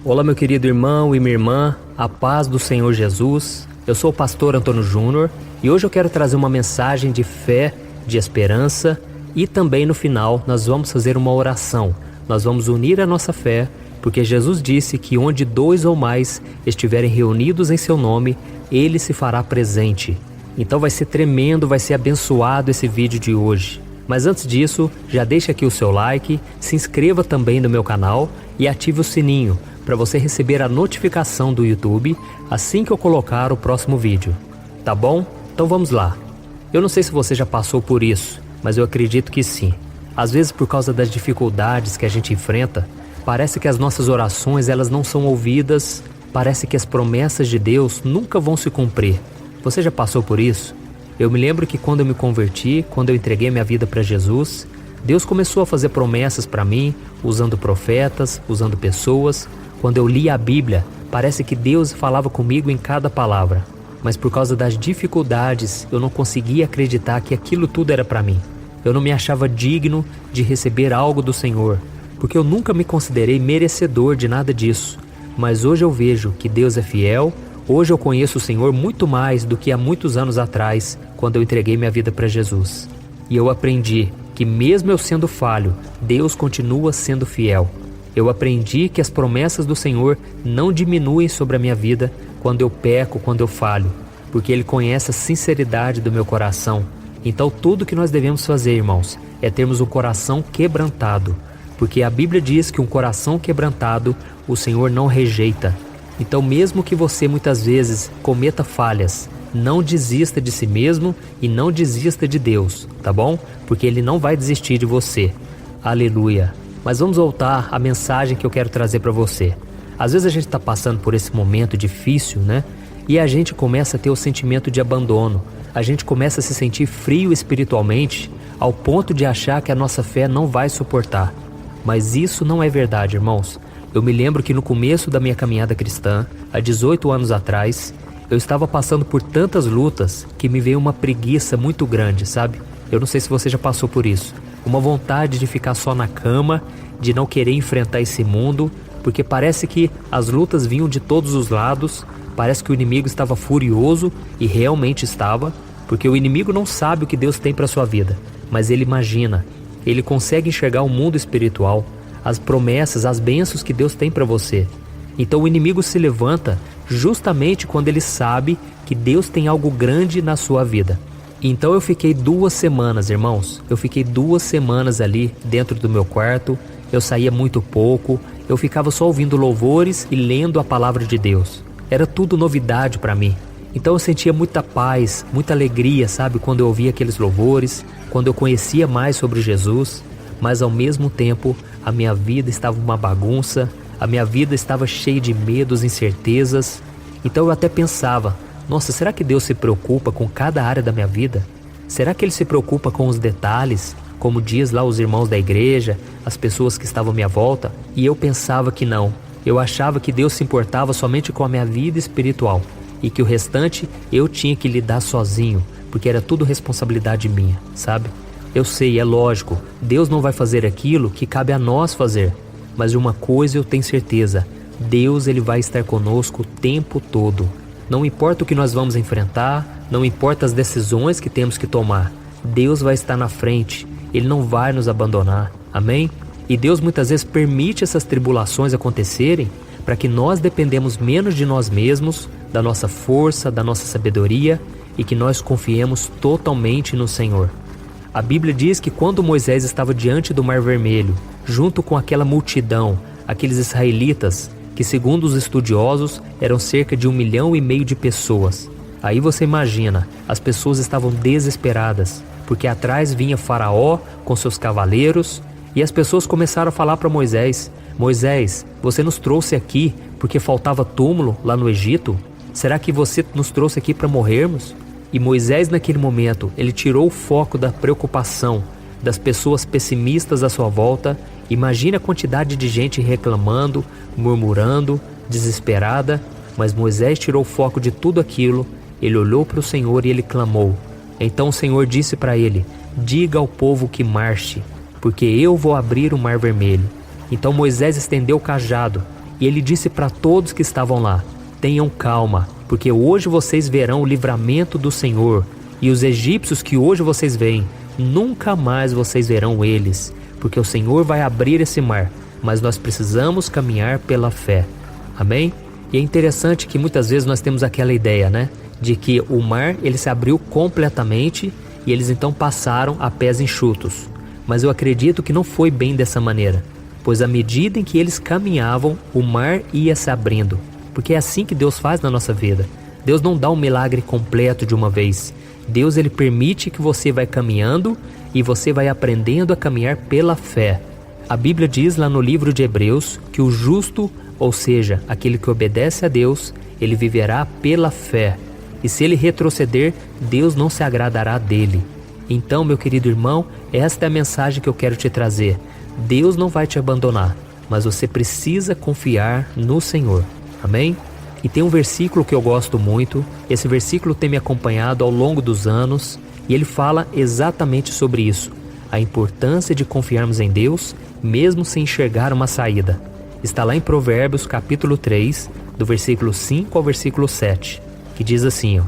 Olá, meu querido irmão e minha irmã, a paz do Senhor Jesus. Eu sou o pastor Antônio Júnior e hoje eu quero trazer uma mensagem de fé, de esperança e também no final nós vamos fazer uma oração. Nós vamos unir a nossa fé, porque Jesus disse que onde 2 ou mais estiverem reunidos em seu nome, Ele se fará presente. Então vai ser tremendo, vai ser abençoado esse vídeo de hoje. Mas antes disso, já deixa aqui o seu like, se inscreva também no meu canal e ative o sininho para você receber a notificação do YouTube assim que eu colocar o próximo vídeo. Tá bom? Então vamos lá. Eu não sei se você já passou por isso, mas eu acredito que sim. Às vezes, por causa das dificuldades que a gente enfrenta, parece que as nossas orações elas não são ouvidas, parece que as promessas de Deus nunca vão se cumprir. Você já passou por isso? Eu me lembro que quando eu me converti, quando eu entreguei minha vida para Jesus, Deus começou a fazer promessas para mim, usando profetas, usando pessoas. Quando eu li a Bíblia, parece que Deus falava comigo em cada palavra. Mas por causa das dificuldades, eu não conseguia acreditar que aquilo tudo era para mim. Eu não me achava digno de receber algo do Senhor, porque eu nunca me considerei merecedor de nada disso. Mas hoje eu vejo que Deus é fiel. Hoje eu conheço o Senhor muito mais do que há muitos anos atrás, quando eu entreguei minha vida para Jesus. E eu aprendi que mesmo eu sendo falho, Deus continua sendo fiel. Eu aprendi que as promessas do Senhor não diminuem sobre a minha vida quando eu peco, quando eu falho, porque Ele conhece a sinceridade do meu coração. Então tudo que nós devemos fazer, irmãos, é termos um coração quebrantado, porque a Bíblia diz que um coração quebrantado o Senhor não rejeita. Então mesmo que você muitas vezes cometa falhas, não desista de si mesmo e não desista de Deus, tá bom? Porque Ele não vai desistir de você. Aleluia! Mas vamos voltar à mensagem que eu quero trazer para você. Às vezes a gente está passando por esse momento difícil, né? E a gente começa a ter o sentimento de abandono. A gente começa a se sentir frio espiritualmente, ao ponto de achar que a nossa fé não vai suportar. Mas isso não é verdade, irmãos. Eu me lembro que no começo da minha caminhada cristã, há 18 anos atrás, eu estava passando por tantas lutas que me veio uma preguiça muito grande, sabe? Eu não sei se você já passou por isso. Uma vontade de ficar só na cama, de não querer enfrentar esse mundo, porque parece que as lutas vinham de todos os lados, parece que o inimigo estava furioso, e realmente estava, porque o inimigo não sabe o que Deus tem para sua vida, mas ele imagina, ele consegue enxergar o mundo espiritual, as promessas, as bênçãos que Deus tem para você. Então o inimigo se levanta justamente quando ele sabe que Deus tem algo grande na sua vida. Então eu fiquei 2 semanas, irmãos. Eu fiquei 2 semanas ali dentro do meu quarto. Eu saía muito pouco. Eu ficava só ouvindo louvores e lendo a palavra de Deus. Era tudo novidade para mim. Então eu sentia muita paz, muita alegria, sabe? Quando eu ouvia aqueles louvores, quando eu conhecia mais sobre Jesus. Mas ao mesmo tempo, a minha vida estava uma bagunça. A minha vida estava cheia de medos, incertezas. Então eu até pensava: nossa, será que Deus se preocupa com cada área da minha vida? Será que Ele se preocupa com os detalhes, como diz lá os irmãos da igreja, as pessoas que estavam à minha volta? E eu pensava que não. Eu achava que Deus se importava somente com a minha vida espiritual e que o restante eu tinha que lidar sozinho, porque era tudo responsabilidade minha, sabe? Eu sei, é lógico, Deus não vai fazer aquilo que cabe a nós fazer. Mas de uma coisa eu tenho certeza: Deus Ele vai estar conosco o tempo todo. Não importa o que nós vamos enfrentar, não importa as decisões que temos que tomar, Deus vai estar na frente, Ele não vai nos abandonar, amém? E Deus muitas vezes permite essas tribulações acontecerem para que nós dependemos menos de nós mesmos, da nossa força, da nossa sabedoria e que nós confiemos totalmente no Senhor. A Bíblia diz que quando Moisés estava diante do Mar Vermelho, junto com aquela multidão, aqueles israelitas, que segundo os estudiosos eram cerca de 1,5 milhão de pessoas. Aí você imagina, as pessoas estavam desesperadas, porque atrás vinha Faraó com seus cavaleiros, e as pessoas começaram a falar para Moisés: Moisés, você nos trouxe aqui porque faltava túmulo lá no Egito? Será que você nos trouxe aqui para morrermos? E Moisés naquele momento, ele tirou o foco da preocupação, das pessoas pessimistas à sua volta. Imagine a quantidade de gente reclamando, murmurando, desesperada, mas Moisés tirou o foco de tudo aquilo, ele olhou para o Senhor e ele clamou. Então o Senhor disse para ele: diga ao povo que marche, porque eu vou abrir o Mar Vermelho. Então Moisés estendeu o cajado E ele disse para todos que estavam lá: tenham calma, porque hoje vocês verão o livramento do Senhor. E os egípcios que hoje vocês veem, nunca mais vocês verão eles, porque o Senhor vai abrir esse mar, mas nós precisamos caminhar pela fé. Amém? E é interessante que muitas vezes nós temos aquela ideia, né? De que o mar ele se abriu completamente e eles então passaram a pés enxutos. Mas eu acredito que não foi bem dessa maneira, pois à medida em que eles caminhavam, o mar ia se abrindo. Porque é assim que Deus faz na nossa vida. Deus não dá um milagre completo de uma vez. Deus ele permite que você vai caminhando e você vai aprendendo a caminhar pela fé. A Bíblia diz lá no livro de Hebreus que o justo, ou seja, aquele que obedece a Deus, ele viverá pela fé. E se ele retroceder, Deus não se agradará dele. Então, meu querido irmão, esta é a mensagem que eu quero te trazer. Deus não vai te abandonar, mas você precisa confiar no Senhor. Amém? E tem um versículo que eu gosto muito. Esse versículo tem me acompanhado ao longo dos anos e ele fala exatamente sobre isso. A importância de confiarmos em Deus, mesmo sem enxergar uma saída. Está lá em Provérbios capítulo 3, do versículo 5 ao versículo 7, que diz assim, ó: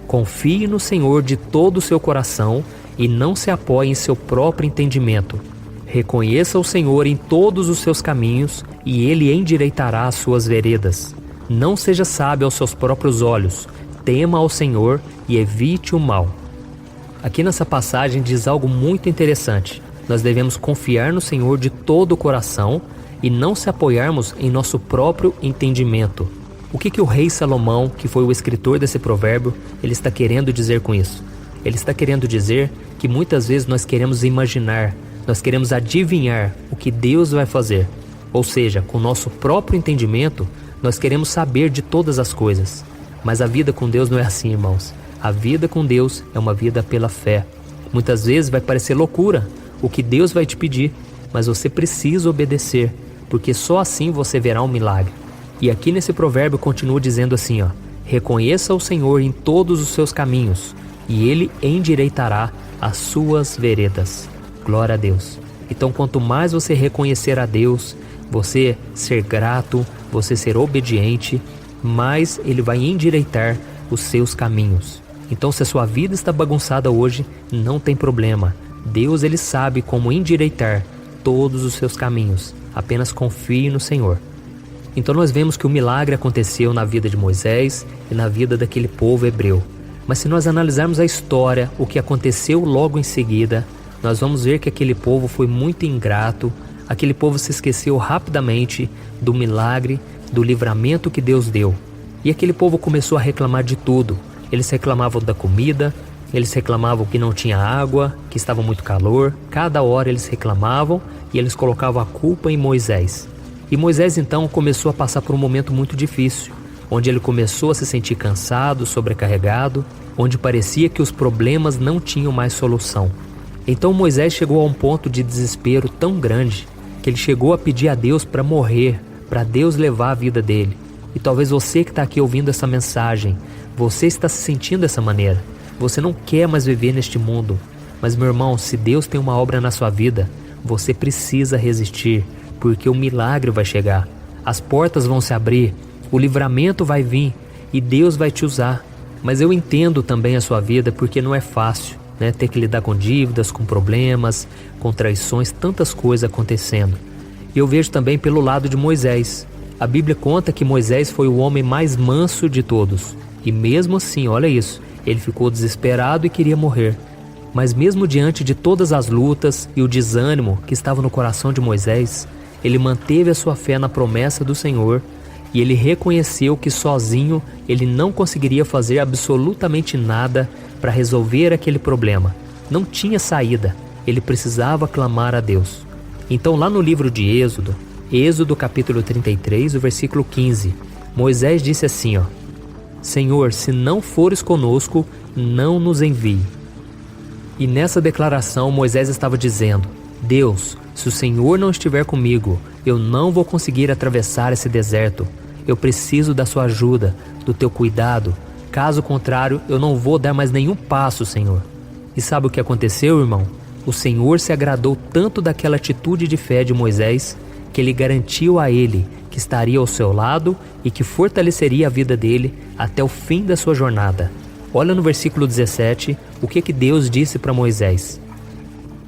confie no Senhor de todo o seu coração e não se apoie em seu próprio entendimento. Reconheça o Senhor em todos os seus caminhos e Ele endireitará as suas veredas. Não seja sábio aos seus próprios olhos, tema ao Senhor e evite o mal. Aqui nessa passagem diz algo muito interessante. Nós devemos confiar no Senhor de todo o coração e não se apoiarmos em nosso próprio entendimento. O que o rei Salomão, que foi o escritor desse provérbio, ele está querendo dizer com isso? Ele está querendo dizer que muitas vezes nós queremos imaginar, nós queremos adivinhar o que Deus vai fazer. Ou seja, com o nosso próprio entendimento, nós queremos saber de todas as coisas. Mas a vida com Deus não é assim, irmãos. A vida com Deus é uma vida pela fé. Muitas vezes vai parecer loucura o que Deus vai te pedir, mas você precisa obedecer, porque só assim você verá um milagre. E aqui nesse provérbio continua dizendo assim, ó: reconheça o Senhor em todos os seus caminhos, e Ele endireitará as suas veredas. Glória a Deus. Então, quanto mais você reconhecer a Deus, você ser grato, você ser obediente, mais Ele vai endireitar os seus caminhos. Então, se a sua vida está bagunçada hoje, não tem problema. Deus ele sabe como endireitar todos os seus caminhos. Apenas confie no Senhor. Então nós vemos que o milagre aconteceu na vida de Moisés e na vida daquele povo hebreu. Mas se nós analisarmos a história, o que aconteceu logo em seguida, nós vamos ver que aquele povo foi muito ingrato. Aquele povo se esqueceu rapidamente do milagre, do livramento que Deus deu. E aquele povo começou a reclamar de tudo. Eles reclamavam da comida, eles reclamavam que não tinha água, que estava muito calor. Cada hora eles reclamavam e eles colocavam a culpa em Moisés. E Moisés então começou a passar por um momento muito difícil, onde ele começou a se sentir cansado, sobrecarregado, onde parecia que os problemas não tinham mais solução. Então Moisés chegou a um ponto de desespero tão grande que ele chegou a pedir a Deus para morrer, para Deus levar a vida dele. E talvez você que está aqui ouvindo essa mensagem, você está se sentindo dessa maneira. Você não quer mais viver neste mundo. Mas meu irmão, se Deus tem uma obra na sua vida, você precisa resistir, porque o milagre vai chegar. As portas vão se abrir, o livramento vai vir e Deus vai te usar. Mas eu entendo também a sua vida, porque não é fácil, né? Ter que lidar com dívidas, com problemas, com traições, tantas coisas acontecendo. E eu vejo também pelo lado de Moisés. A Bíblia conta que Moisés foi o homem mais manso de todos. E mesmo assim, olha isso, ele ficou desesperado e queria morrer. Mas mesmo diante de todas as lutas e o desânimo que estava no coração de Moisés, ele manteve a sua fé na promessa do Senhor e ele reconheceu que sozinho ele não conseguiria fazer absolutamente nada para resolver aquele problema. Não tinha saída, ele precisava clamar a Deus. Então lá no livro de Êxodo capítulo 33, o versículo 15, Moisés disse assim, ó: Senhor, se não fores conosco, não nos envie. E nessa declaração Moisés estava dizendo: Deus, se o Senhor não estiver comigo, eu não vou conseguir atravessar esse deserto. Eu preciso da sua ajuda, do teu cuidado. Caso contrário, eu não vou dar mais nenhum passo, Senhor. E sabe o que aconteceu, irmão? O Senhor se agradou tanto daquela atitude de fé de Moisés, porque Ele garantiu a ele que estaria ao seu lado e que fortaleceria a vida dele até o fim da sua jornada. Olha no versículo 17 o que Deus disse para Moisés: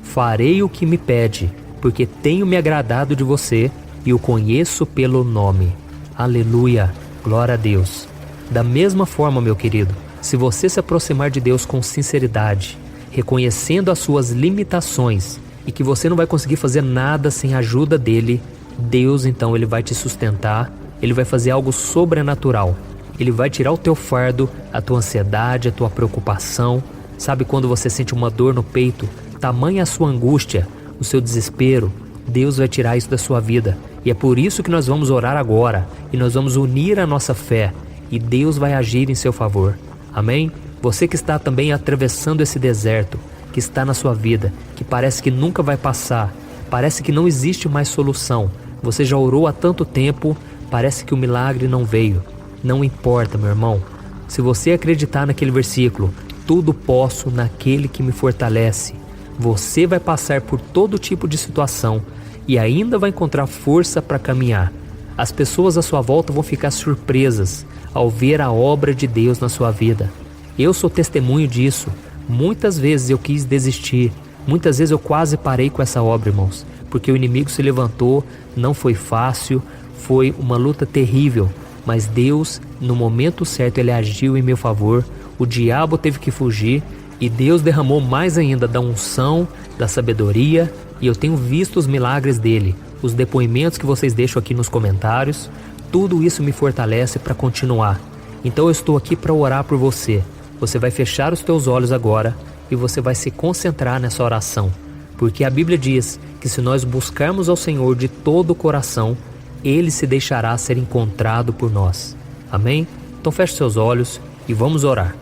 farei o que me pede, porque tenho me agradado de você e o conheço pelo nome. Aleluia, glória a Deus. Da mesma forma, meu querido, se você se aproximar de Deus com sinceridade, reconhecendo as suas limitações e que você não vai conseguir fazer nada sem a ajuda dele, Deus então Ele vai te sustentar, Ele vai fazer algo sobrenatural. Ele vai tirar o teu fardo, a tua ansiedade, a tua preocupação. Sabe quando você sente uma dor no peito, tamanha a sua angústia, o seu desespero? Deus vai tirar isso da sua vida. E é por isso que nós vamos orar agora e nós vamos unir a nossa fé e Deus vai agir em seu favor. Amém? Você que está também atravessando esse deserto que está na sua vida, que parece que nunca vai passar, parece que não existe mais solução. Você já orou há tanto tempo, parece que o milagre não veio. Não importa, meu irmão. Se você acreditar naquele versículo, tudo posso naquele que me fortalece, você vai passar por todo tipo de situação e ainda vai encontrar força para caminhar. As pessoas à sua volta vão ficar surpresas ao ver a obra de Deus na sua vida. Eu sou testemunho disso. Muitas vezes eu quis desistir. Muitas vezes eu quase parei com essa obra, irmãos, porque o inimigo se levantou, não foi fácil, foi uma luta terrível. Mas Deus, no momento certo, Ele agiu em meu favor. O diabo teve que fugir e Deus derramou mais ainda da unção, da sabedoria, e eu tenho visto os milagres dele. Os depoimentos que vocês deixam aqui nos comentários, tudo isso me fortalece para continuar. Então eu estou aqui para orar por você. Você vai fechar os teus olhos agora e você vai se concentrar nessa oração, porque a Bíblia diz que se nós buscarmos ao Senhor de todo o coração, Ele se deixará ser encontrado por nós. Amém? Então feche seus olhos e vamos orar.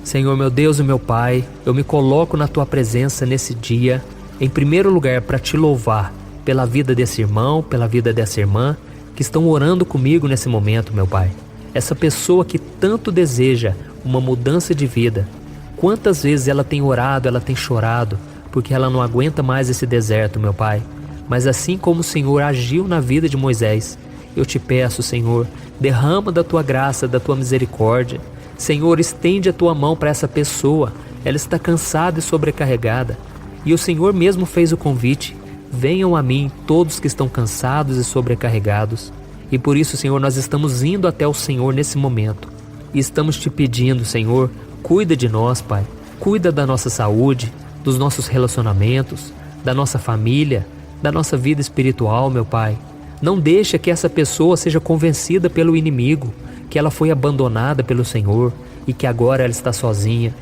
Senhor, meu Deus e meu Pai, eu me coloco na Tua presença nesse dia, em primeiro lugar para Te louvar pela vida desse irmão, pela vida dessa irmã, que estão orando comigo nesse momento, meu Pai. Essa pessoa que tanto deseja uma mudança de vida. Quantas vezes ela tem orado, ela tem chorado, porque ela não aguenta mais esse deserto, meu Pai. Mas assim como o Senhor agiu na vida de Moisés, eu te peço, Senhor, derrama da Tua graça, da Tua misericórdia. Senhor, estende a Tua mão para essa pessoa. Ela está cansada e sobrecarregada. E o Senhor mesmo fez o convite: venham a mim todos que estão cansados e sobrecarregados. E por isso, Senhor, nós estamos indo até o Senhor nesse momento. E estamos Te pedindo, Senhor, cuida de nós, Pai. Cuida da nossa saúde, dos nossos relacionamentos, da nossa família, da nossa vida espiritual, meu Pai. Não deixa que essa pessoa seja convencida pelo inimigo, que ela foi abandonada pelo Senhor e que agora ela está sozinha.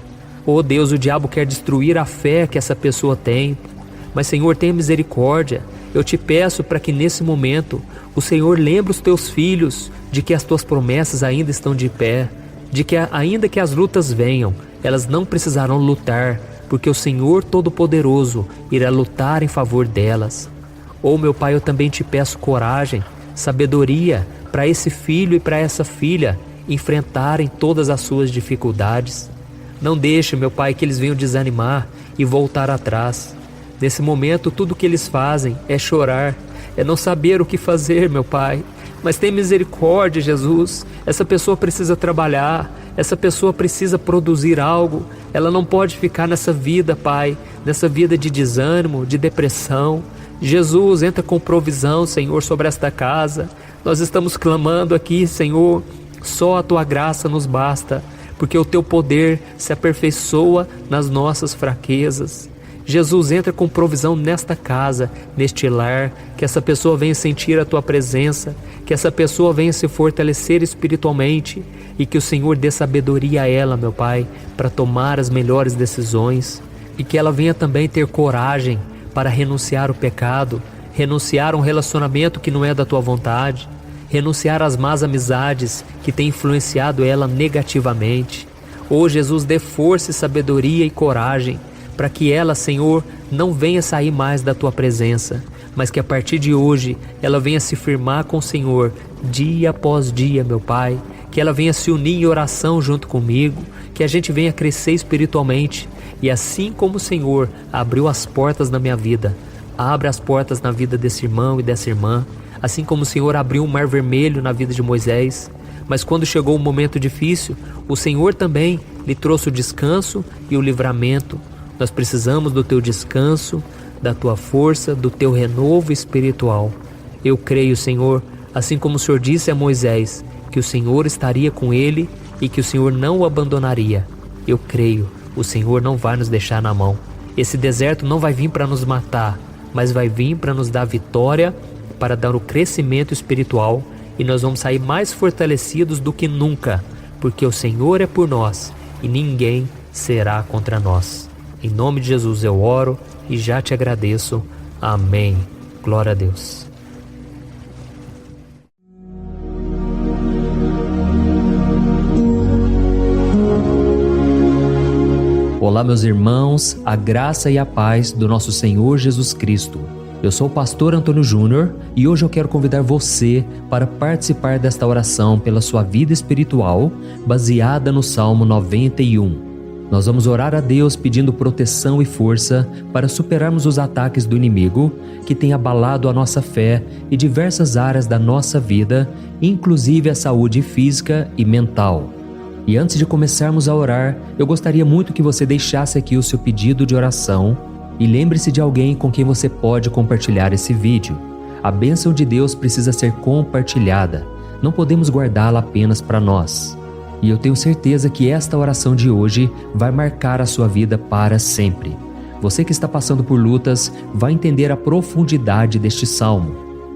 Oh Deus, o diabo quer destruir a fé que essa pessoa tem. Mas Senhor, tenha misericórdia. Eu te peço para que nesse momento o Senhor lembre os Teus filhos de que as Tuas promessas ainda estão de pé, de que ainda que as lutas venham, elas não precisarão lutar, porque o Senhor Todo-Poderoso irá lutar em favor delas. Oh meu Pai, eu também te peço coragem, sabedoria para esse filho e para essa filha enfrentarem todas as suas dificuldades. Não deixe, meu Pai, que eles venham desanimar e voltar atrás. Nesse momento, tudo que eles fazem é chorar, é não saber o que fazer, meu Pai. Mas tem misericórdia, Jesus. Essa pessoa precisa trabalhar, essa pessoa precisa produzir algo. Ela não pode ficar nessa vida, Pai, nessa vida de desânimo, de depressão. Jesus, entra com provisão, Senhor, sobre esta casa. Nós estamos clamando aqui, Senhor, só a Tua graça nos basta, porque o Teu poder se aperfeiçoa nas nossas fraquezas. Jesus, entra com provisão nesta casa, neste lar, que essa pessoa venha sentir a Tua presença, que essa pessoa venha se fortalecer espiritualmente e que o Senhor dê sabedoria a ela, meu Pai, para tomar as melhores decisões e que ela venha também ter coragem para renunciar ao pecado, renunciar a um relacionamento que não é da Tua vontade, renunciar às más amizades que têm influenciado ela negativamente. Oh Jesus, dê força e sabedoria e coragem para que ela, Senhor, não venha sair mais da Tua presença, mas que a partir de hoje ela venha se firmar com o Senhor dia após dia, meu Pai, que ela venha se unir em oração junto comigo, que a gente venha crescer espiritualmente e assim como o Senhor abriu as portas na minha vida, abra as portas na vida desse irmão e dessa irmã, assim como o Senhor abriu o mar vermelho na vida de Moisés. Mas quando chegou um momento difícil, o Senhor também lhe trouxe o descanso e o livramento. Nós precisamos do teu descanso, da tua força, do teu renovo espiritual. Eu creio, Senhor, assim como o Senhor disse a Moisés, que o Senhor estaria com ele e que o Senhor não o abandonaria. Eu creio, o Senhor não vai nos deixar na mão. Esse deserto não vai vir para nos matar, mas vai vir para nos dar vitória, para dar o crescimento espiritual, e nós vamos sair mais fortalecidos do que nunca, porque o Senhor é por nós e ninguém será contra nós. Em nome de Jesus eu oro e já te agradeço. Amém. Glória a Deus. Olá, meus irmãos, a graça e a paz do nosso Senhor Jesus Cristo. Eu sou o pastor Antônio Júnior e hoje eu quero convidar você para participar desta oração pela sua vida espiritual, baseada no Salmo 91. Nós vamos orar a Deus pedindo proteção e força para superarmos os ataques do inimigo que tem abalado a nossa fé e diversas áreas da nossa vida, inclusive a saúde física e mental. E antes de começarmos a orar, eu gostaria muito que você deixasse aqui o seu pedido de oração e lembre-se de alguém com quem você pode compartilhar esse vídeo. A bênção de Deus precisa ser compartilhada, não podemos guardá-la apenas para nós. E eu tenho certeza que esta oração de hoje vai marcar a sua vida para sempre. Você que está passando por lutas vai entender a profundidade deste salmo.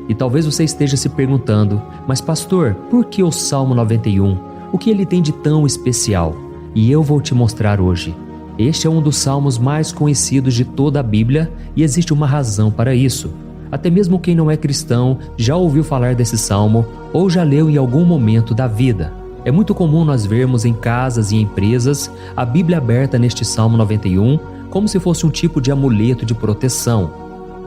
E talvez você esteja se perguntando, mas pastor, por que o Salmo 91? O que ele tem de tão especial? E eu vou te mostrar hoje. Este é um dos salmos mais conhecidos de toda a Bíblia e existe uma razão para isso. Até mesmo quem não é cristão já ouviu falar desse salmo ou já leu em algum momento da vida. É muito comum nós vermos em casas e empresas a Bíblia aberta neste Salmo 91 como se fosse um tipo de amuleto de proteção.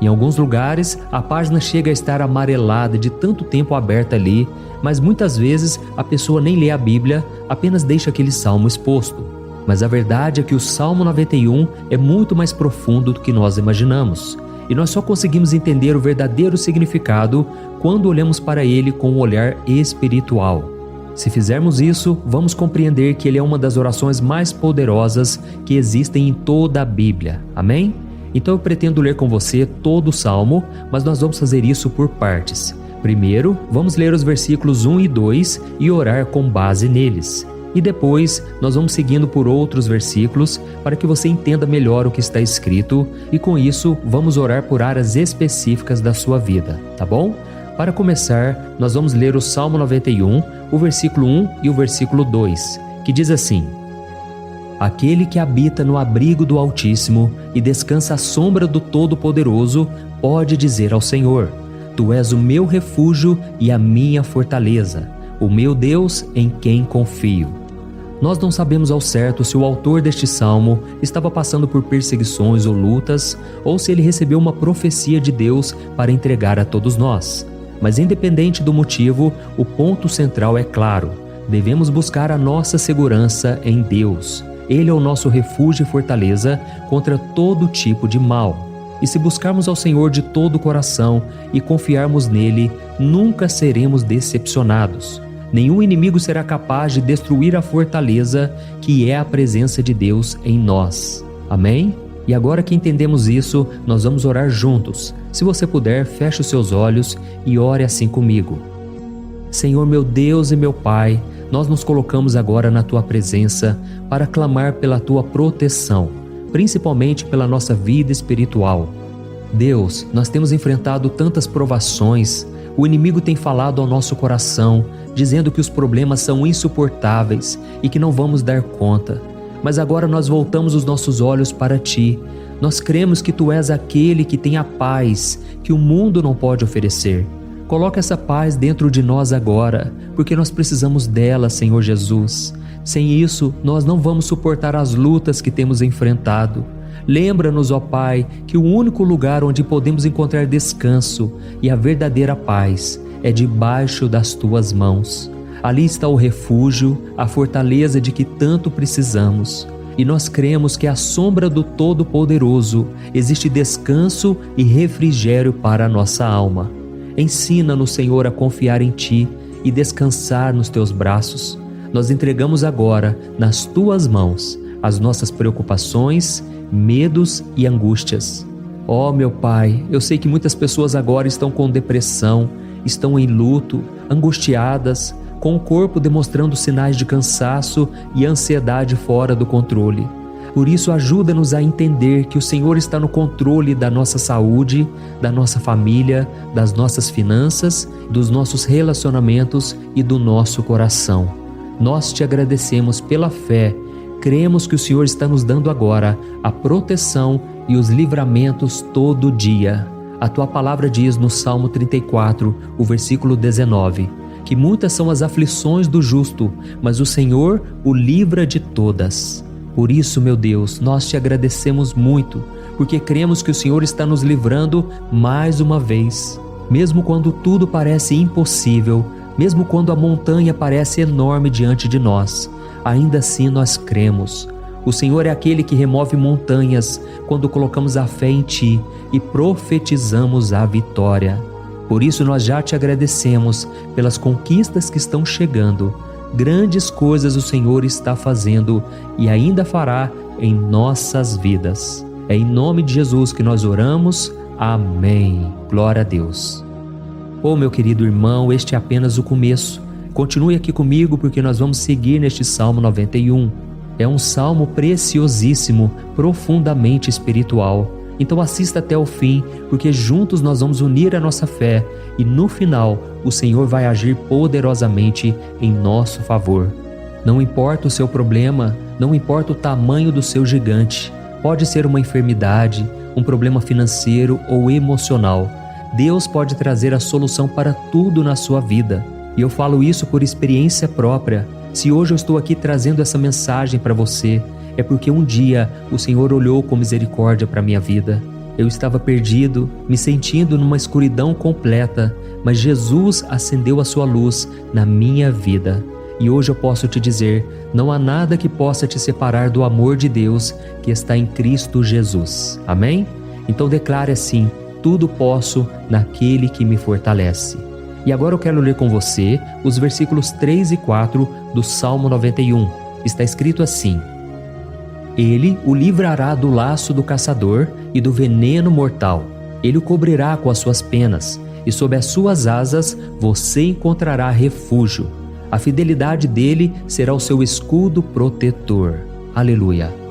Em alguns lugares, a página chega a estar amarelada de tanto tempo aberta ali, mas muitas vezes a pessoa nem lê a Bíblia, apenas deixa aquele salmo exposto. Mas a verdade é que o Salmo 91 é muito mais profundo do que nós imaginamos. E nós só conseguimos entender o verdadeiro significado quando olhamos para ele com um olhar espiritual. Se fizermos isso, vamos compreender que ele é uma das orações mais poderosas que existem em toda a Bíblia. Amém? Então eu pretendo ler com você todo o Salmo, mas nós vamos fazer isso por partes. Primeiro, vamos ler os versículos 1 e 2 e orar com base neles. E depois, nós vamos seguindo por outros versículos para que você entenda melhor o que está escrito e com isso, vamos orar por áreas específicas da sua vida, tá bom? Para começar, nós vamos ler o Salmo 91, o versículo 1 e o versículo 2, que diz assim: Aquele que habita no abrigo do Altíssimo e descansa à sombra do Todo-Poderoso pode dizer ao Senhor: Tu és o meu refúgio e a minha fortaleza, o meu Deus em quem confio. Nós não sabemos ao certo se o autor deste salmo estava passando por perseguições ou lutas, ou se ele recebeu uma profecia de Deus para entregar a todos nós. Mas independente do motivo, o ponto central é claro: devemos buscar a nossa segurança em Deus. Ele é o nosso refúgio e fortaleza contra todo tipo de mal. E se buscarmos ao Senhor de todo o coração e confiarmos nele, nunca seremos decepcionados. Nenhum inimigo será capaz de destruir a fortaleza que é a presença de Deus em nós. Amém? E agora que entendemos isso, nós vamos orar juntos. Se você puder, feche os seus olhos e ore assim comigo. Senhor meu Deus e meu Pai, nós nos colocamos agora na Tua presença para clamar pela Tua proteção, principalmente pela nossa vida espiritual. Deus, nós temos enfrentado tantas provações, o inimigo tem falado ao nosso coração, dizendo que os problemas são insuportáveis e que não vamos dar conta. Mas agora nós voltamos os nossos olhos para Ti. Nós cremos que Tu és aquele que tem a paz que o mundo não pode oferecer. Coloca essa paz dentro de nós agora, porque nós precisamos dela, Senhor Jesus. Sem isso, nós não vamos suportar as lutas que temos enfrentado. Lembra-nos, ó Pai, que o único lugar onde podemos encontrar descanso e a verdadeira paz é debaixo das Tuas mãos. Ali está o refúgio, a fortaleza de que tanto precisamos. e nós cremos que à sombra do Todo-Poderoso existe descanso e refrigério para a nossa alma. Ensina-nos, Senhor, a confiar em Ti e descansar nos Teus braços. Nós entregamos agora nas Tuas mãos as nossas preocupações, medos e angústias. Ó, meu Pai, eu sei que muitas pessoas agora estão com depressão, estão em luto, angustiadas, com o corpo demonstrando sinais de cansaço e ansiedade fora do controle. Por isso, ajuda-nos a entender que o Senhor está no controle da nossa saúde, da nossa família, das nossas finanças, dos nossos relacionamentos e do nosso coração. Nós te agradecemos pela fé. Cremos que o Senhor está nos dando agora a proteção e os livramentos todo dia. A Tua palavra diz no Salmo 34, o versículo 19, que muitas são as aflições do justo, mas o Senhor o livra de todas. Por isso, meu Deus, nós te agradecemos muito, porque cremos que o Senhor está nos livrando mais uma vez. Mesmo quando tudo parece impossível, mesmo quando a montanha parece enorme diante de nós, ainda assim nós cremos. O Senhor é aquele que remove montanhas quando colocamos a fé em Ti e profetizamos a vitória. Por isso nós já te agradecemos pelas conquistas que estão chegando. Grandes coisas o Senhor está fazendo e ainda fará em nossas vidas. É em nome de Jesus que nós oramos. Amém. Glória a Deus. Oh, meu querido irmão, este é apenas o começo. Continue aqui comigo porque nós vamos seguir neste Salmo 91. É um salmo preciosíssimo, profundamente espiritual. Então assista até o fim, porque juntos nós vamos unir a nossa fé e no final o Senhor vai agir poderosamente em nosso favor. Não importa o seu problema, não importa o tamanho do seu gigante, pode ser uma enfermidade, um problema financeiro ou emocional. Deus pode trazer a solução para tudo na sua vida. E eu falo isso por experiência própria. Se hoje eu estou aqui trazendo essa mensagem para você, é porque um dia o Senhor olhou com misericórdia para a minha vida. Eu estava perdido, me sentindo numa escuridão completa, mas Jesus acendeu a sua luz na minha vida. E hoje eu posso te dizer, não há nada que possa te separar do amor de Deus que está em Cristo Jesus. Amém? Então declare assim: tudo posso naquele que me fortalece. E agora eu quero ler com você os versículos 3 e 4 do Salmo 91. Está escrito assim: Ele o livrará do laço do caçador e do veneno mortal. Ele o cobrirá com as suas penas, e sob as suas asas você encontrará refúgio. A fidelidade dele será o seu escudo protetor. Aleluia.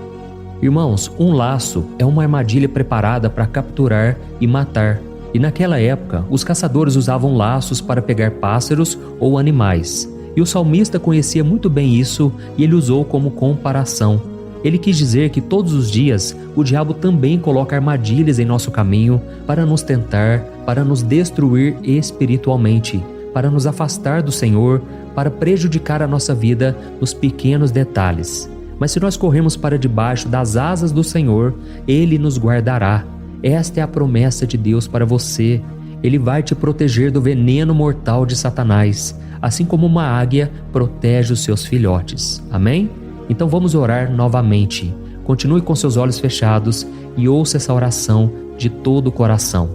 Irmãos, um laço é uma armadilha preparada para capturar e matar. E naquela época, os caçadores usavam laços para pegar pássaros ou animais. E o salmista conhecia muito bem isso e ele usou como comparação. Ele quis dizer que todos os dias o diabo também coloca armadilhas em nosso caminho para nos tentar, para nos destruir espiritualmente, para nos afastar do Senhor, para prejudicar a nossa vida nos pequenos detalhes. Mas se nós corrermos para debaixo das asas do Senhor, Ele nos guardará. Esta é a promessa de Deus para você. Ele vai te proteger do veneno mortal de Satanás, assim como uma águia protege os seus filhotes. Amém? Então vamos orar novamente. Continue com seus olhos fechados e ouça essa oração de todo o coração.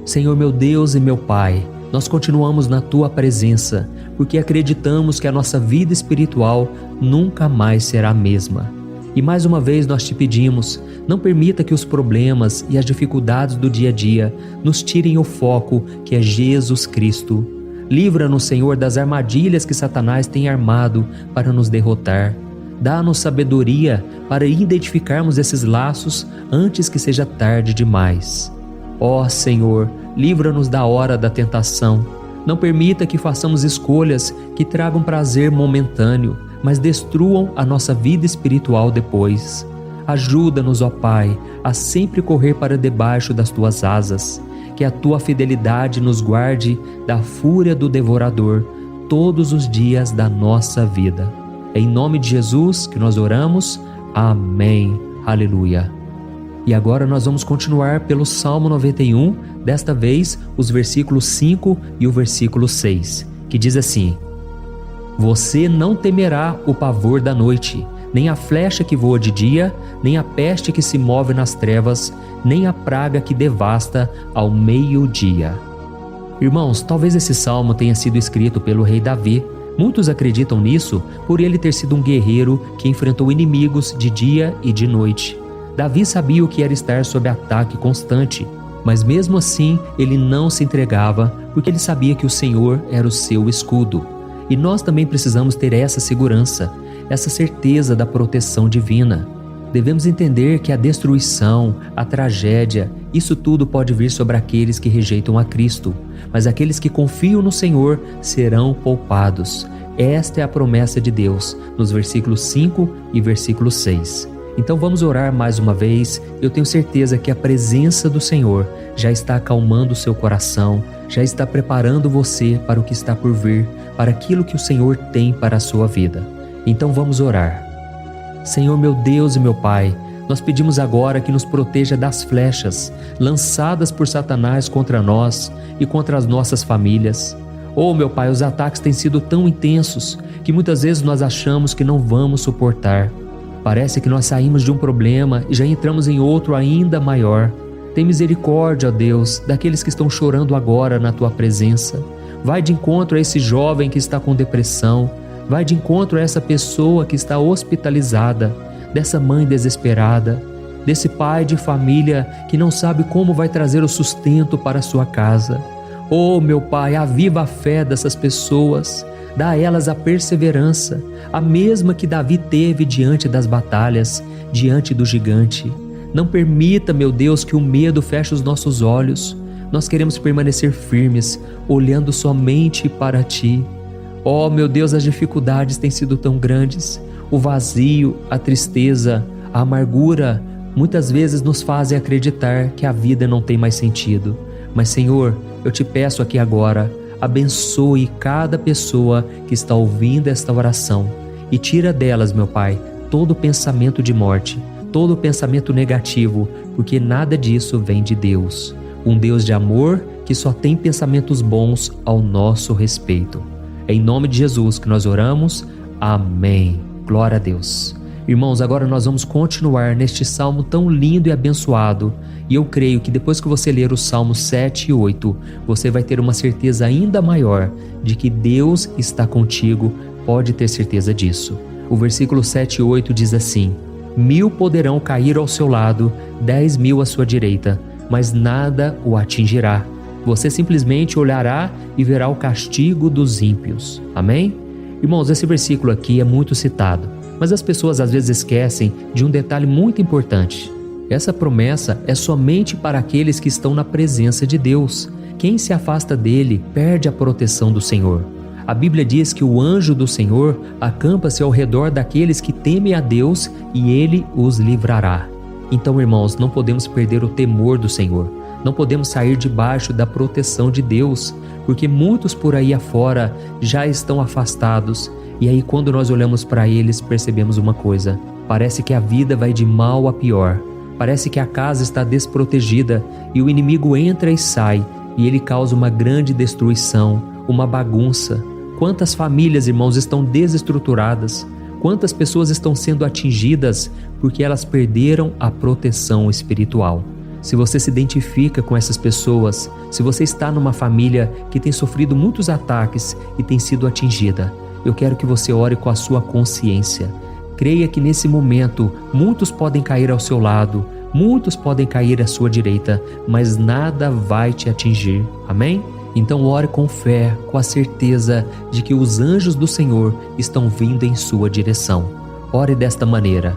Senhor meu Deus e meu Pai, nós continuamos na Tua presença, porque acreditamos que a nossa vida espiritual nunca mais será a mesma. E mais uma vez nós te pedimos, não permita que os problemas e as dificuldades do dia a dia nos tirem o foco que é Jesus Cristo. Livra-nos, Senhor, das armadilhas que Satanás tem armado para nos derrotar. Dá-nos sabedoria para identificarmos esses laços antes que seja tarde demais. Ó Senhor, livra-nos da hora da tentação. Não permita que façamos escolhas que tragam prazer momentâneo, mas destruam a nossa vida espiritual depois. Ajuda-nos, ó Pai, a sempre correr para debaixo das Tuas asas. Que a Tua fidelidade nos guarde da fúria do devorador todos os dias da nossa vida. É em nome de Jesus que nós oramos. Amém. Aleluia. E agora nós vamos continuar pelo Salmo 91, desta vez os versículos 5 e o versículo 6, que diz assim: Você não temerá o pavor da noite, nem a flecha que voa de dia, nem a peste que se move nas trevas, nem a praga que devasta ao meio-dia. Irmãos, talvez esse salmo tenha sido escrito pelo rei Davi. Muitos acreditam nisso por ele ter sido um guerreiro que enfrentou inimigos de dia e de noite. Davi sabia o que era estar sob ataque constante, mas mesmo assim ele não se entregava porque ele sabia que o Senhor era o seu escudo. E nós também precisamos ter essa segurança, essa certeza da proteção divina. Devemos entender que a destruição, a tragédia, isso tudo pode vir sobre aqueles que rejeitam a Cristo, mas aqueles que confiam no Senhor serão poupados. Esta é a promessa de Deus, nos versículos 5 e versículo 6. Então vamos orar mais uma vez. Eu tenho certeza que a presença do Senhor já está acalmando o seu coração, já está preparando você para o que está por vir, para aquilo que o Senhor tem para a sua vida. Então vamos orar. Senhor meu Deus e meu Pai, nós pedimos agora que nos proteja das flechas lançadas por Satanás contra nós e contra as nossas famílias. Oh meu Pai, os ataques têm sido tão intensos que muitas vezes nós achamos que não vamos suportar. Parece que nós saímos de um problema e já entramos em outro ainda maior. Tem misericórdia, ó Deus, daqueles que estão chorando agora na Tua presença. Vai de encontro a esse jovem que está com depressão. Vai de encontro a essa pessoa que está hospitalizada, dessa mãe desesperada, desse pai de família que não sabe como vai trazer o sustento para a sua casa. Oh, meu Pai, aviva a fé dessas pessoas, dá a elas a perseverança, a mesma que Davi teve diante das batalhas, diante do gigante. Não permita, meu Deus, que o medo feche os nossos olhos. Nós queremos permanecer firmes, olhando somente para Ti. Oh, meu Deus, as dificuldades têm sido tão grandes. O vazio, a tristeza, a amargura, muitas vezes nos fazem acreditar que a vida não tem mais sentido. Mas, Senhor, eu te peço aqui agora, abençoe cada pessoa que está ouvindo esta oração e tira delas, meu Pai, todo pensamento de morte, todo pensamento negativo, porque nada disso vem de Deus. Um Deus de amor que só tem pensamentos bons ao nosso respeito. É em nome de Jesus que nós oramos. Amém. Glória a Deus. Irmãos, agora nós vamos continuar neste salmo tão lindo e abençoado. E eu creio que depois que você ler os salmos 7 e 8, você vai ter uma certeza ainda maior de que Deus está contigo. Pode ter certeza disso. O versículo 7 e 8 diz assim: 1000 poderão cair ao seu lado, 10.000 à sua direita, mas nada o atingirá. Você simplesmente olhará e verá o castigo dos ímpios. Amém? Irmãos, esse versículo aqui é muito citado, mas as pessoas às vezes esquecem de um detalhe muito importante. Essa promessa é somente para aqueles que estão na presença de Deus. Quem se afasta dele perde a proteção do Senhor. A Bíblia diz que o anjo do Senhor acampa-se ao redor daqueles que temem a Deus e ele os livrará. Então, irmãos, não podemos perder o temor do Senhor. Não podemos sair debaixo da proteção de Deus, porque muitos por aí afora já estão afastados. E aí quando nós olhamos para eles, percebemos uma coisa: parece que a vida vai de mal a pior. Parece que a casa está desprotegida e o inimigo entra e sai e ele causa uma grande destruição, uma bagunça. Quantas famílias, irmãos, estão desestruturadas? Quantas pessoas estão sendo atingidas porque elas perderam a proteção espiritual? Se você se identifica com essas pessoas, se você está numa família que tem sofrido muitos ataques e tem sido atingida, eu quero que você ore com a sua consciência. Creia que nesse momento muitos podem cair ao seu lado, muitos podem cair à sua direita, mas nada vai te atingir. Amém? Então ore com fé, com a certeza de que os anjos do Senhor estão vindo em sua direção. Ore desta maneira: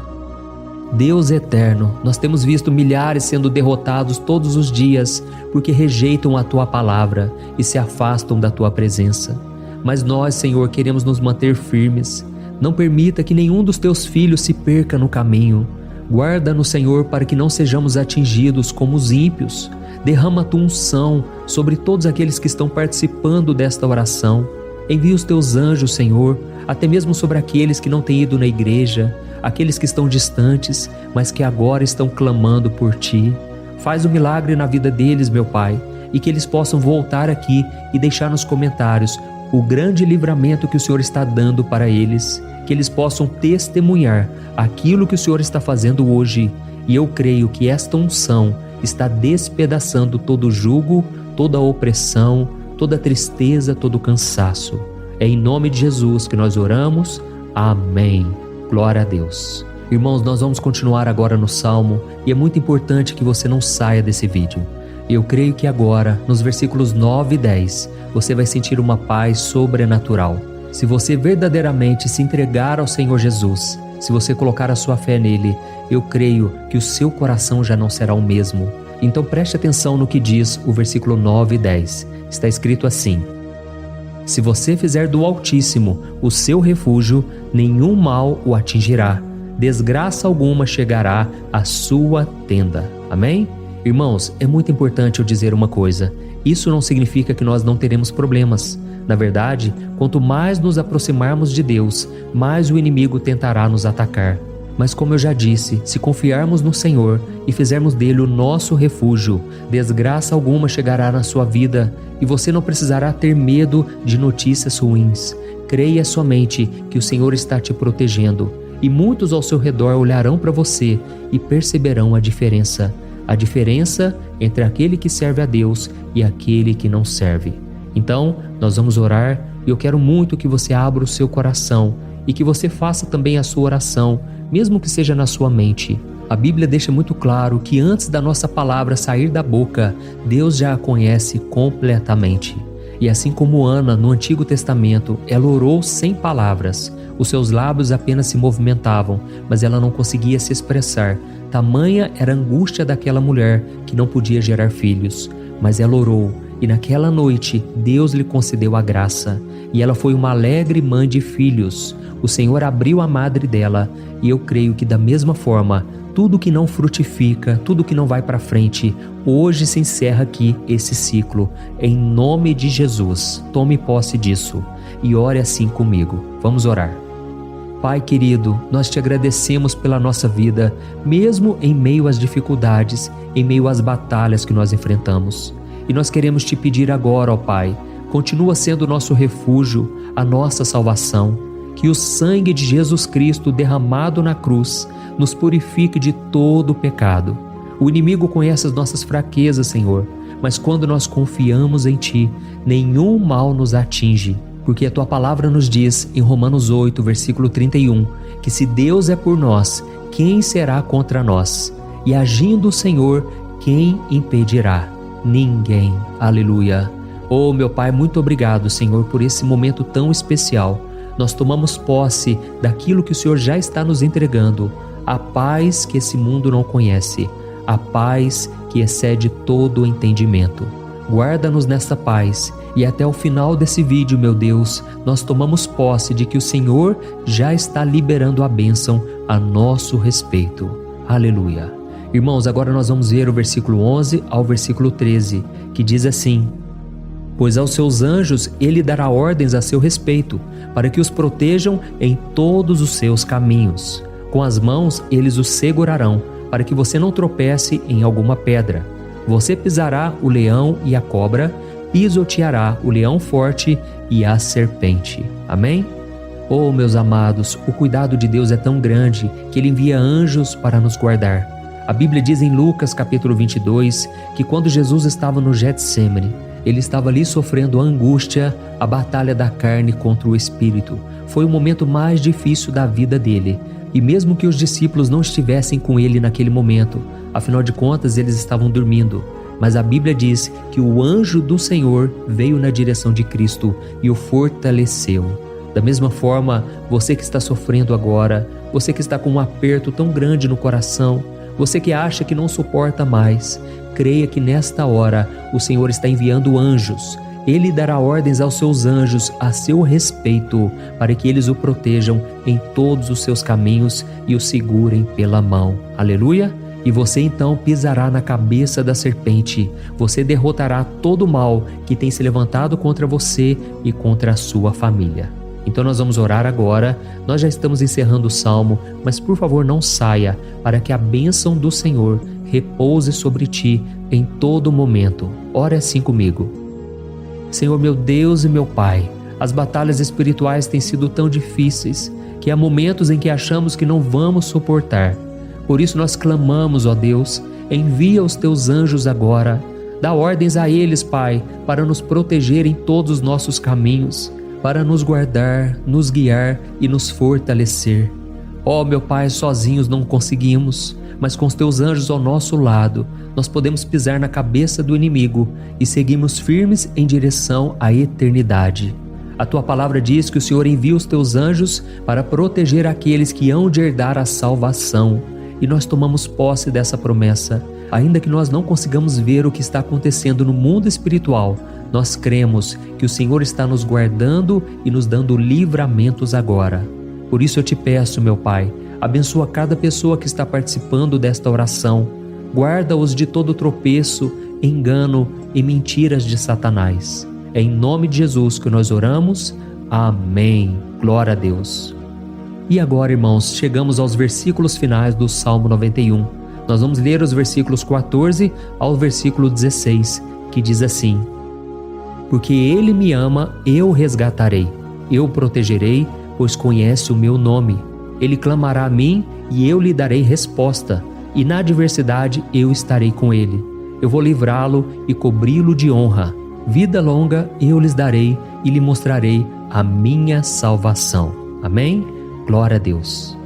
Deus eterno, nós temos visto milhares sendo derrotados todos os dias porque rejeitam a Tua palavra e se afastam da Tua presença. Mas nós, Senhor, queremos nos manter firmes. Não permita que nenhum dos Teus filhos se perca no caminho. Guarda-nos, Senhor, para que não sejamos atingidos como os ímpios. Derrama a Tua unção sobre todos aqueles que estão participando desta oração. Envia os Teus anjos, Senhor, até mesmo sobre aqueles que não têm ido na igreja, aqueles que estão distantes, mas que agora estão clamando por Ti. Faz um milagre na vida deles, meu Pai, e que eles possam voltar aqui e deixar nos comentários o grande livramento que o Senhor está dando para eles, que eles possam testemunhar aquilo que o Senhor está fazendo hoje. E eu creio que esta unção está despedaçando todo jugo, toda opressão, toda tristeza, todo cansaço. É em nome de Jesus que nós oramos. Amém. Glória a Deus. Irmãos, nós vamos continuar agora no Salmo e é muito importante que você não saia desse vídeo. Eu creio que agora, nos versículos 9 e 10, você vai sentir uma paz sobrenatural. Se você verdadeiramente se entregar ao Senhor Jesus, se você colocar a sua fé nele, eu creio que o seu coração já não será o mesmo. Então preste atenção no que diz o versículo 9 e 10. Está escrito assim: se você fizer do Altíssimo o seu refúgio, nenhum mal o atingirá, desgraça alguma chegará à sua tenda. Amém? Irmãos, é muito importante eu dizer uma coisa. Isso não significa que nós não teremos problemas. Na verdade, quanto mais nos aproximarmos de Deus, mais o inimigo tentará nos atacar. Mas como eu já disse, se confiarmos no Senhor e fizermos dele o nosso refúgio, desgraça alguma chegará na sua vida e você não precisará ter medo de notícias ruins. Creia somente que o Senhor está te protegendo e muitos ao seu redor olharão para você e perceberão a diferença entre aquele que serve a Deus e aquele que não serve. Então, nós vamos orar e eu quero muito que você abra o seu coração e que você faça também a sua oração, mesmo que seja na sua mente. A Bíblia deixa muito claro que antes da nossa palavra sair da boca, Deus já a conhece completamente. E assim como Ana, no Antigo Testamento, ela orou sem palavras. Os seus lábios apenas se movimentavam, mas ela não conseguia se expressar. Tamanha era a angústia daquela mulher que não podia gerar filhos. Mas ela orou, e naquela noite Deus lhe concedeu a graça. E ela foi uma alegre mãe de filhos. O Senhor abriu a madre dela, e eu creio que da mesma forma, tudo que não frutifica, tudo que não vai para frente, hoje se encerra aqui esse ciclo. Em nome de Jesus, tome posse disso e ore assim comigo. Vamos orar. Pai querido, nós te agradecemos pela nossa vida, mesmo em meio às dificuldades, em meio às batalhas que nós enfrentamos. E nós queremos te pedir agora, ó Pai, continua sendo o nosso refúgio, a nossa salvação, que o sangue de Jesus Cristo derramado na cruz nos purifique de todo o pecado. O inimigo conhece as nossas fraquezas, Senhor, mas quando nós confiamos em Ti, nenhum mal nos atinge, porque a Tua palavra nos diz em Romanos 8, versículo 31, que se Deus é por nós, quem será contra nós? E agindo o Senhor, quem impedirá? Ninguém. Aleluia. Oh, meu Pai, muito obrigado, Senhor, por esse momento tão especial. Nós tomamos posse daquilo que o Senhor já está nos entregando, a paz que esse mundo não conhece, a paz que excede todo o entendimento. Guarda-nos nesta paz e até o final desse vídeo, meu Deus, nós tomamos posse de que o Senhor já está liberando a bênção a nosso respeito. Aleluia. Irmãos, agora nós vamos ver o versículo 11 ao versículo 13, que diz assim: pois aos seus anjos ele dará ordens a seu respeito, para que os protejam em todos os seus caminhos. Com as mãos eles os segurarão, para que você não tropece em alguma pedra. Você pisará o leão e a cobra, pisoteará o leão forte e a serpente. Amém? Oh, meus amados, o cuidado de Deus é tão grande que Ele envia anjos para nos guardar. A Bíblia diz em Lucas capítulo 22 que quando Jesus estava no Getsêmani, Ele estava ali sofrendo a angústia, a batalha da carne contra o espírito. Foi o momento mais difícil da vida dele. E mesmo que os discípulos não estivessem com ele naquele momento, afinal de contas eles estavam dormindo, mas a Bíblia diz que o anjo do Senhor veio na direção de Cristo e o fortaleceu. Da mesma forma, você que está sofrendo agora, você que está com um aperto tão grande no coração, você que acha que não suporta mais, creia que nesta hora o Senhor está enviando anjos. Ele dará ordens aos seus anjos a seu respeito, para que eles o protejam em todos os seus caminhos e o segurem pela mão. Aleluia! E você então pisará na cabeça da serpente. Você derrotará todo o mal que tem se levantado contra você e contra a sua família. Então nós vamos orar agora. Nós já estamos encerrando o Salmo, mas por favor não saia, para que a bênção do Senhor repouse sobre ti em todo momento. Ore assim comigo. Senhor meu Deus e meu Pai, As batalhas espirituais têm sido tão difíceis que há momentos em que achamos que não vamos suportar. Por isso nós clamamos, ó Deus, envia os teus anjos agora. Dá ordens a eles, Pai, para nos proteger em todos os nossos caminhos, para nos guardar, nos guiar e nos fortalecer. Ó meu Pai, sozinhos não conseguimos, mas com os teus anjos ao nosso lado, nós podemos pisar na cabeça do inimigo e seguirmos firmes em direção à eternidade. A tua palavra diz que o Senhor envia os teus anjos para proteger aqueles que hão de herdar a salvação. E nós tomamos posse dessa promessa. Ainda que nós não consigamos ver o que está acontecendo no mundo espiritual, nós cremos que o Senhor está nos guardando e nos dando livramentos agora. Por isso eu te peço, meu Pai, abençoa cada pessoa que está participando desta oração. Guarda-os de todo tropeço, engano e mentiras de Satanás. É em nome de Jesus que nós oramos. Amém. Glória a Deus. E agora, irmãos, chegamos aos versículos finais do Salmo 91. Nós vamos ler os versículos 14 ao versículo 16, que diz assim: Porque Ele me ama, eu o resgatarei, eu o protegerei, pois conhece o meu nome. Ele clamará a mim e eu lhe darei resposta, e na adversidade eu estarei com ele. Eu vou livrá-lo e cobri-lo de honra. Vida longa eu lhes darei e lhe mostrarei a minha salvação. Amém? Glória a Deus.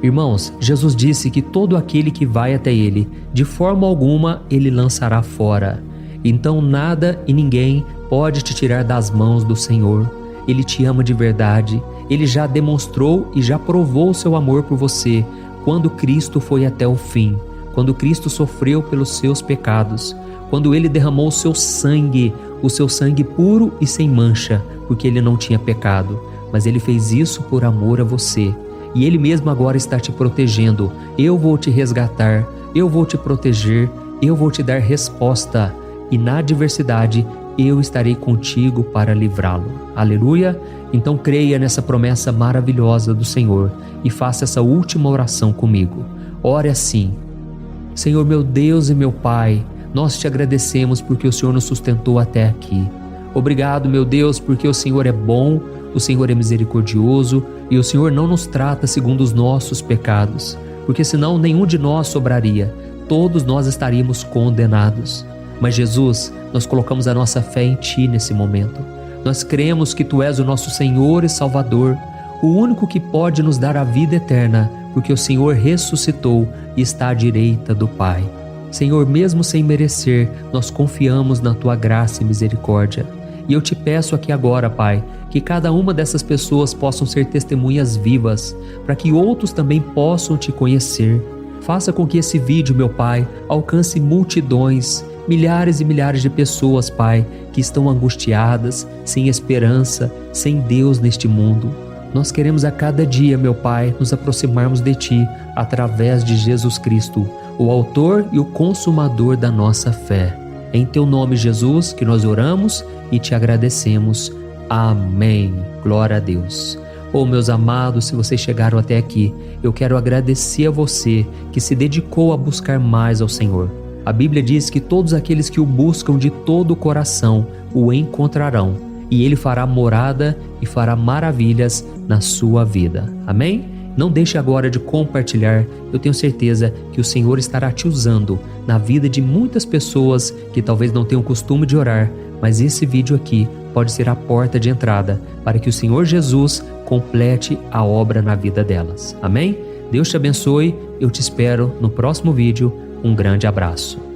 Irmãos, Jesus disse que todo aquele que vai até Ele, de forma alguma Ele lançará fora. Então nada e ninguém pode te tirar das mãos do Senhor. Ele te ama de verdade. Ele já demonstrou e já provou o seu amor por você quando Cristo foi até o fim, quando Cristo sofreu pelos seus pecados, quando Ele derramou o seu sangue puro e sem mancha, porque Ele não tinha pecado. Mas Ele fez isso por amor a você. E Ele mesmo agora está te protegendo. Eu vou te resgatar, eu vou te proteger, eu vou te dar resposta. E na adversidade, eu estarei contigo para livrá-lo. Aleluia! Então creia nessa promessa maravilhosa do Senhor e faça essa última oração comigo. Ore assim: Senhor meu Deus e meu Pai, nós te agradecemos porque o Senhor nos sustentou até aqui. Obrigado, meu Deus, porque o Senhor é bom, o Senhor é misericordioso e o Senhor não nos trata segundo os nossos pecados, porque senão nenhum de nós sobraria, todos nós estaríamos condenados. Mas Jesus, nós colocamos a nossa fé em Ti nesse momento. Nós cremos que Tu és o nosso Senhor e Salvador, o único que pode nos dar a vida eterna, porque o Senhor ressuscitou e está à direita do Pai. Senhor, mesmo sem merecer, nós confiamos na Tua graça e misericórdia. E eu te peço aqui agora, Pai, que cada uma dessas pessoas possam ser testemunhas vivas, para que outros também possam Te conhecer. Faça com que esse vídeo, meu Pai, alcance multidões, milhares e milhares de pessoas, Pai, que estão angustiadas, sem esperança, sem Deus neste mundo. Nós queremos a cada dia, meu Pai, nos aproximarmos de Ti através de Jesus Cristo, o autor e o consumador da nossa fé. Em Teu nome, Jesus, que nós oramos e Te agradecemos. Amém. Glória a Deus. Oh, meus amados, se vocês chegaram até aqui, eu quero agradecer a você que se dedicou a buscar mais ao Senhor. A Bíblia diz que todos aqueles que o buscam de todo o coração o encontrarão, e Ele fará morada e fará maravilhas na sua vida. Amém? Não deixe agora de compartilhar, eu tenho certeza que o Senhor estará te usando na vida de muitas pessoas que talvez não tenham costume de orar, mas esse vídeo aqui pode ser a porta de entrada para que o Senhor Jesus complete a obra na vida delas. Amém? Deus te abençoe, eu te espero no próximo vídeo. Um grande abraço.